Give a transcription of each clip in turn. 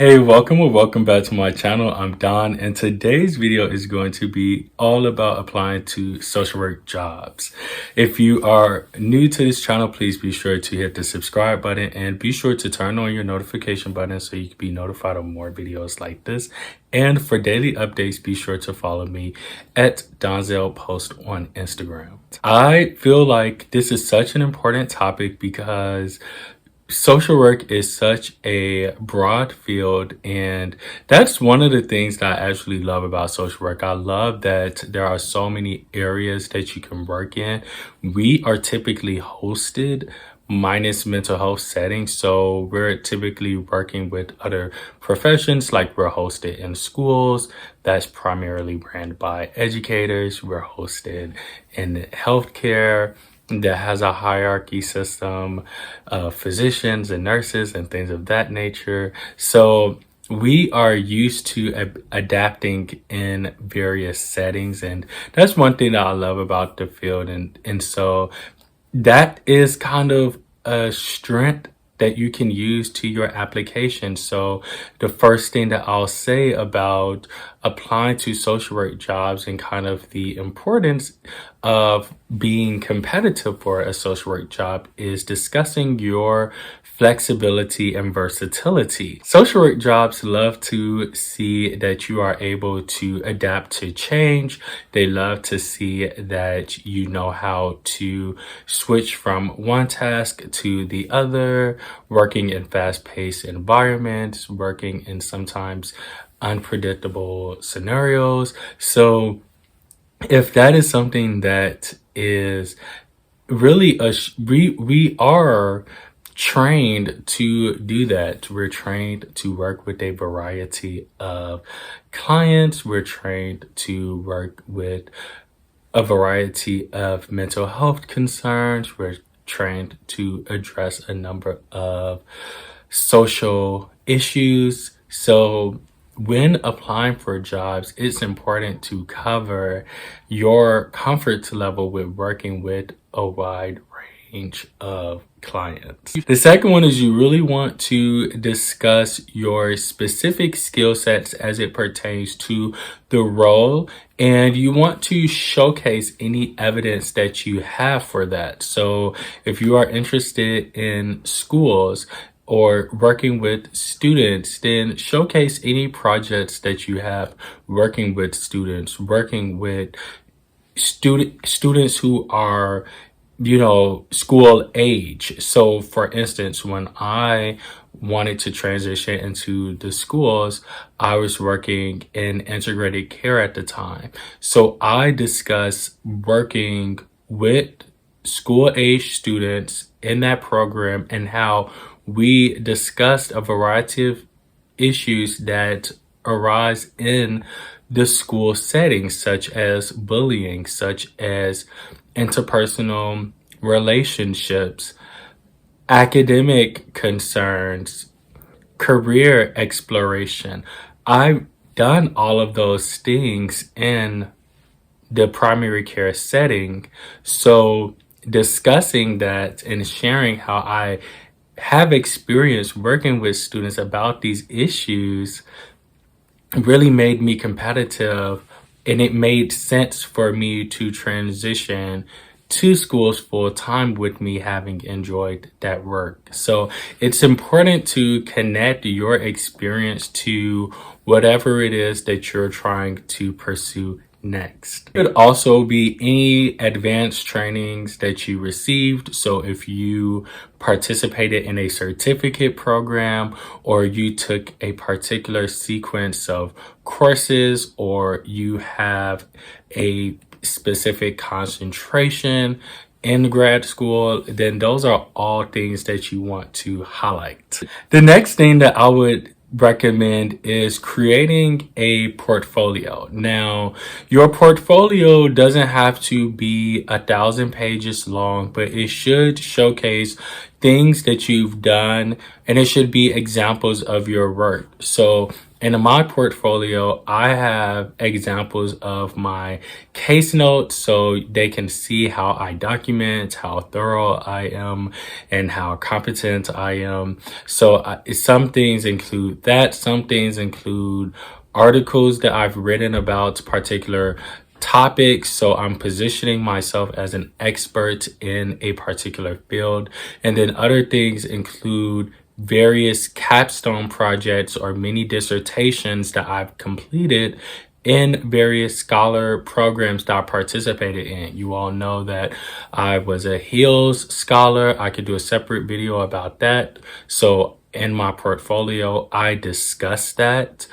Hey, welcome or welcome back to my channel. I'm Don, and today's video is going to be all about applying to social work jobs. If you are new to this channel, please be sure to hit the subscribe button and be sure to turn on your notification button so you can be notified of more videos like this. And for daily updates, be sure to follow me at Donzel Post on Instagram. I feel like this is such an important topic because social work is such a broad field, and that's one of the things that I actually love about social work. I love that there are so many areas that you can work in. We are typically hosted minus mental health settings, so we're typically working with other professions, like we're hosted in schools that's primarily ran by educators. We're hosted in healthcare that has a hierarchy system of physicians and nurses and things of that nature. So we are used to adapting in various settings, and that's one thing that I love about the field. And so that is kind of a strength that you can use to your application. So the first thing that I'll say about applying to social work jobs and kind of the importance of being competitive for a social work job is discussing your flexibility and versatility. Social work jobs love to see that you are able to adapt to change. They love to see that you know how to switch from one task to the other, working in fast-paced environments, working in sometimes unpredictable scenarios. So if that is something that is really we are trained to do that. We're trained to work with a variety of clients. We're trained to work with a variety of mental health concerns. We're trained to address a number of social issues. So when applying for jobs, it's important to cover your comfort level with working with a wide range of clients. The second one is you really want to discuss your specific skill sets as it pertains to the role, and you want to showcase any evidence that you have for that. So if you are interested in schools or working with students, then showcase any projects that you have working with students, working with students who are school age. So for instance, when I wanted to transition into the schools, I was working in integrated care at the time. So I discussed working with school age students in that program and how we discussed a variety of issues that arise in the school settings, such as bullying, such as interpersonal relationships, academic concerns, career exploration. I've done all of those things in the primary care setting. So discussing that and sharing how I have experience working with students about these issues really made me competitive, and it made sense for me to transition to schools full time with me having enjoyed that work. So it's important to connect your experience to whatever it is that you're trying to pursue next. It could also be any advanced trainings that you received. So if you participated in a certificate program, or you took a particular sequence of courses, or you have a specific concentration in grad school, then those are all things that you want to highlight. The next thing that I would recommend is creating a portfolio. Now, your portfolio doesn't have to be 1,000 pages long, but it should showcase things that you've done, and it should be examples of your work. So in my portfolio, I have examples of my case notes so they can see how I document, how thorough I am, and how competent I am. So some things include that. Some things include articles that I've written about particular topics. So I'm positioning myself as an expert in a particular field. And then other things include various capstone projects or mini dissertations that I've completed in various scholar programs that I participated in. You all know that I was a HEALS scholar. I could do a separate video about that. So in my portfolio, I discuss that.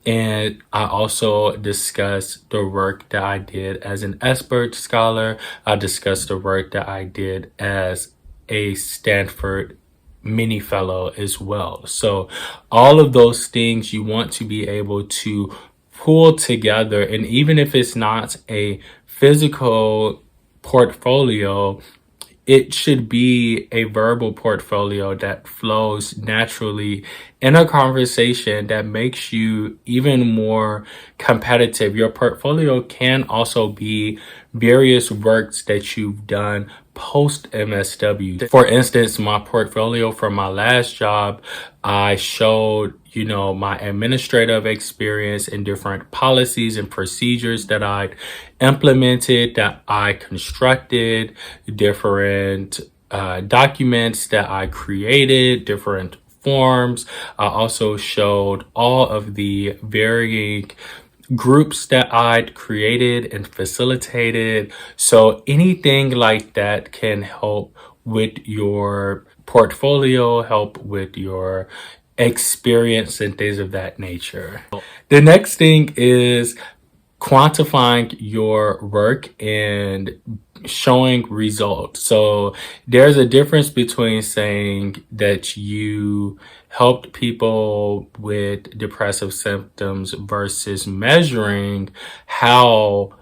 And I also discuss the work that I did as an expert scholar. I discussed the work that I did as a Stanford mini fellow as well. So all of those things you want to be able to pull together. And even if it's not a physical portfolio, it should be a verbal portfolio that flows naturally in a conversation that makes you even more competitive. Your portfolio can also be various works that you've done post MSW. For instance, my portfolio from my last job, I showed, my administrative experience and different policies and procedures that I implemented, that I constructed, different documents that I created, different forms. I also showed all of the varying groups that I'd created and facilitated. So anything like that can help with your portfolio, help with your experience and things of that nature. The next thing is quantifying your work and showing results. So there's a difference between saying that you helped people with depressive symptoms versus measuring how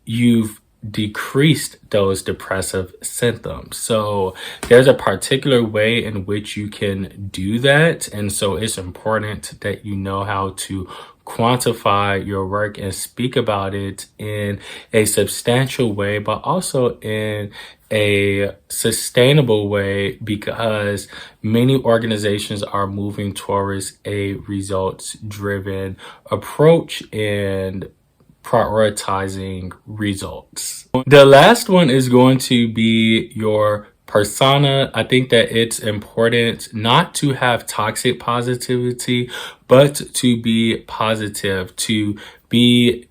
you've decreased those depressive symptoms. So there's a particular way in which you can do that. And so it's important that you know how to quantify your work and speak about it in a substantial way, but also in a sustainable way, because many organizations are moving towards a results driven approach and prioritizing results. The last one is going to be your persona. I think that it's important not to have toxic positivity, but to be positive, to be,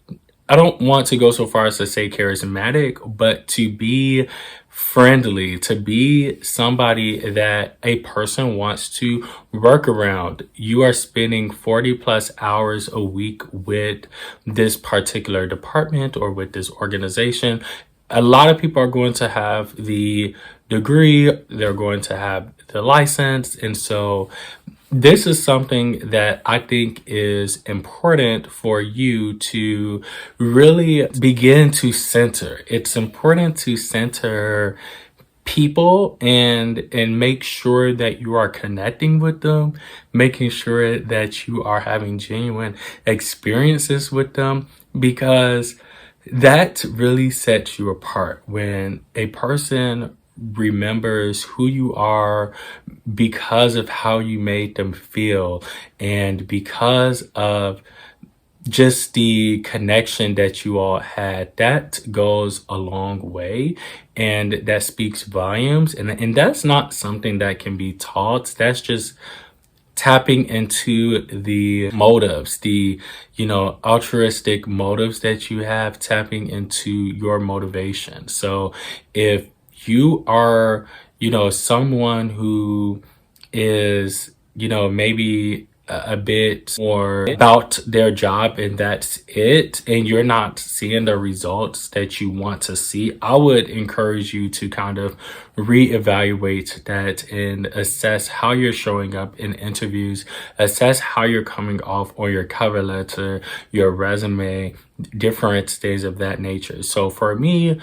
I don't want to go so far as to say charismatic, but to be friendly, to be somebody that a person wants to work around. You are spending 40 plus hours a week with this particular department or with this organization. A lot of people are going to have the degree, they're going to have the license. And so this is something that I think is important for you to really begin to center. It's important to center people and make sure that you are connecting with them, making sure that you are having genuine experiences with them, because that really sets you apart. When a person remembers who you are because of how you made them feel and because of just the connection that you all had, that goes a long way, and that speaks volumes. And that's not something that can be taught. That's just tapping into the motives, the, altruistic motives that you have, tapping into your motivation. So if you are, someone who is, maybe a bit more about their job and that's it, and you're not seeing the results that you want to see, I would encourage you to kind of reevaluate that and assess how you're showing up in interviews, assess how you're coming off on your cover letter, your resume, different things of that nature. So for me,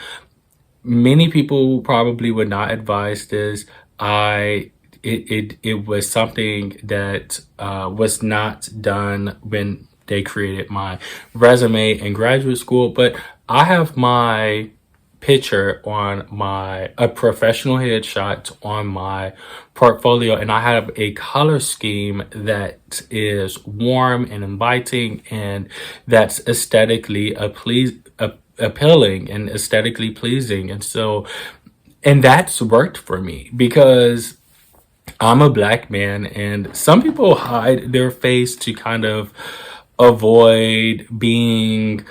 many people probably would not advise this, it was something that was not done when they created my resume in graduate school. But I have my picture on a professional headshot on my portfolio, and I have a color scheme that is warm and inviting, and that's appealing and aesthetically pleasing. And that's worked for me because I'm a black man, and some people hide their face to kind of avoid being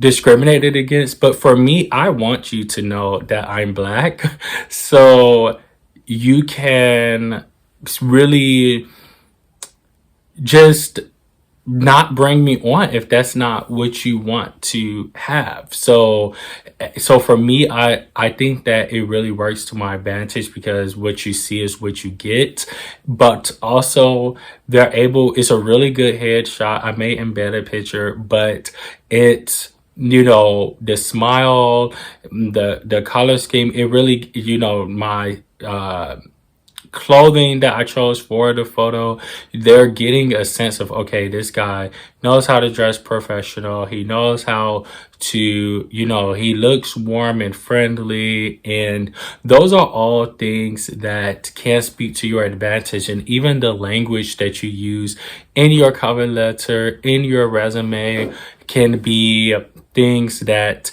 discriminated against. But for me, I want you to know that I'm black. So you can really just not bring me on if that's not what you want to have. So for me, I think that it really works to my advantage because what you see is what you get. But also it's a really good headshot. I may embed a picture, but it's, the smile, the color scheme, it really, my clothing that I chose for the photo, they're getting a sense of, okay, this guy knows how to dress professional. He knows how to, he looks warm and friendly. And those are all things that can speak to your advantage. And even the language that you use in your cover letter, in your resume, can be things that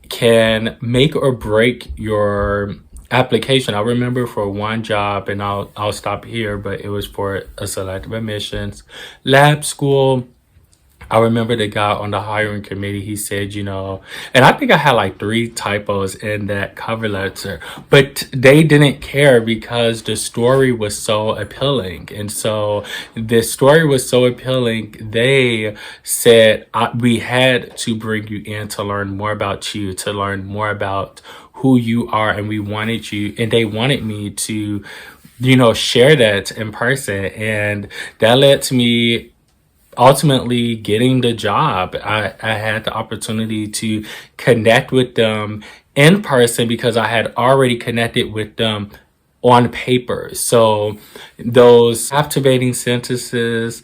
can make or break your application. I remember for one job, and I'll stop here, but it was for a selective admissions lab school. I remember the guy on the hiring committee, he said, and I think I had like 3 typos in that cover letter, but they didn't care because the story was so appealing. And so the story was so appealing, they said, we had to bring you in to learn more about you, to learn more about who you are. And they wanted me to, share that in person. And that led to me ultimately getting the job. I had the opportunity to connect with them in person because I had already connected with them on paper. So those captivating sentences,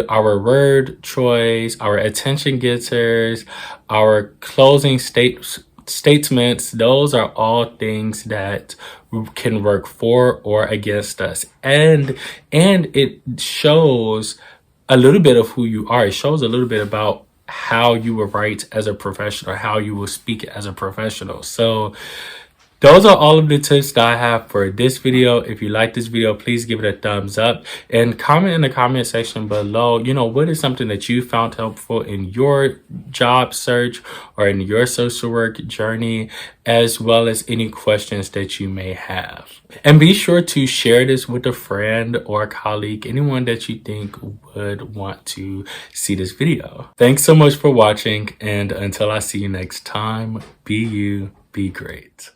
our word choice, our attention getters, our closing statements, those are all things that can work for or against us. And it shows a little bit of who you are. It shows a little bit about how you will write as a professional, how you will speak as a professional. So those are all of the tips that I have for this video. If you like this video, please give it a thumbs up and comment in the comment section below, what is something that you found helpful in your job search or in your social work journey, as well as any questions that you may have. And be sure to share this with a friend or a colleague, anyone that you think would want to see this video. Thanks so much for watching, and until I see you next time, be you, be great.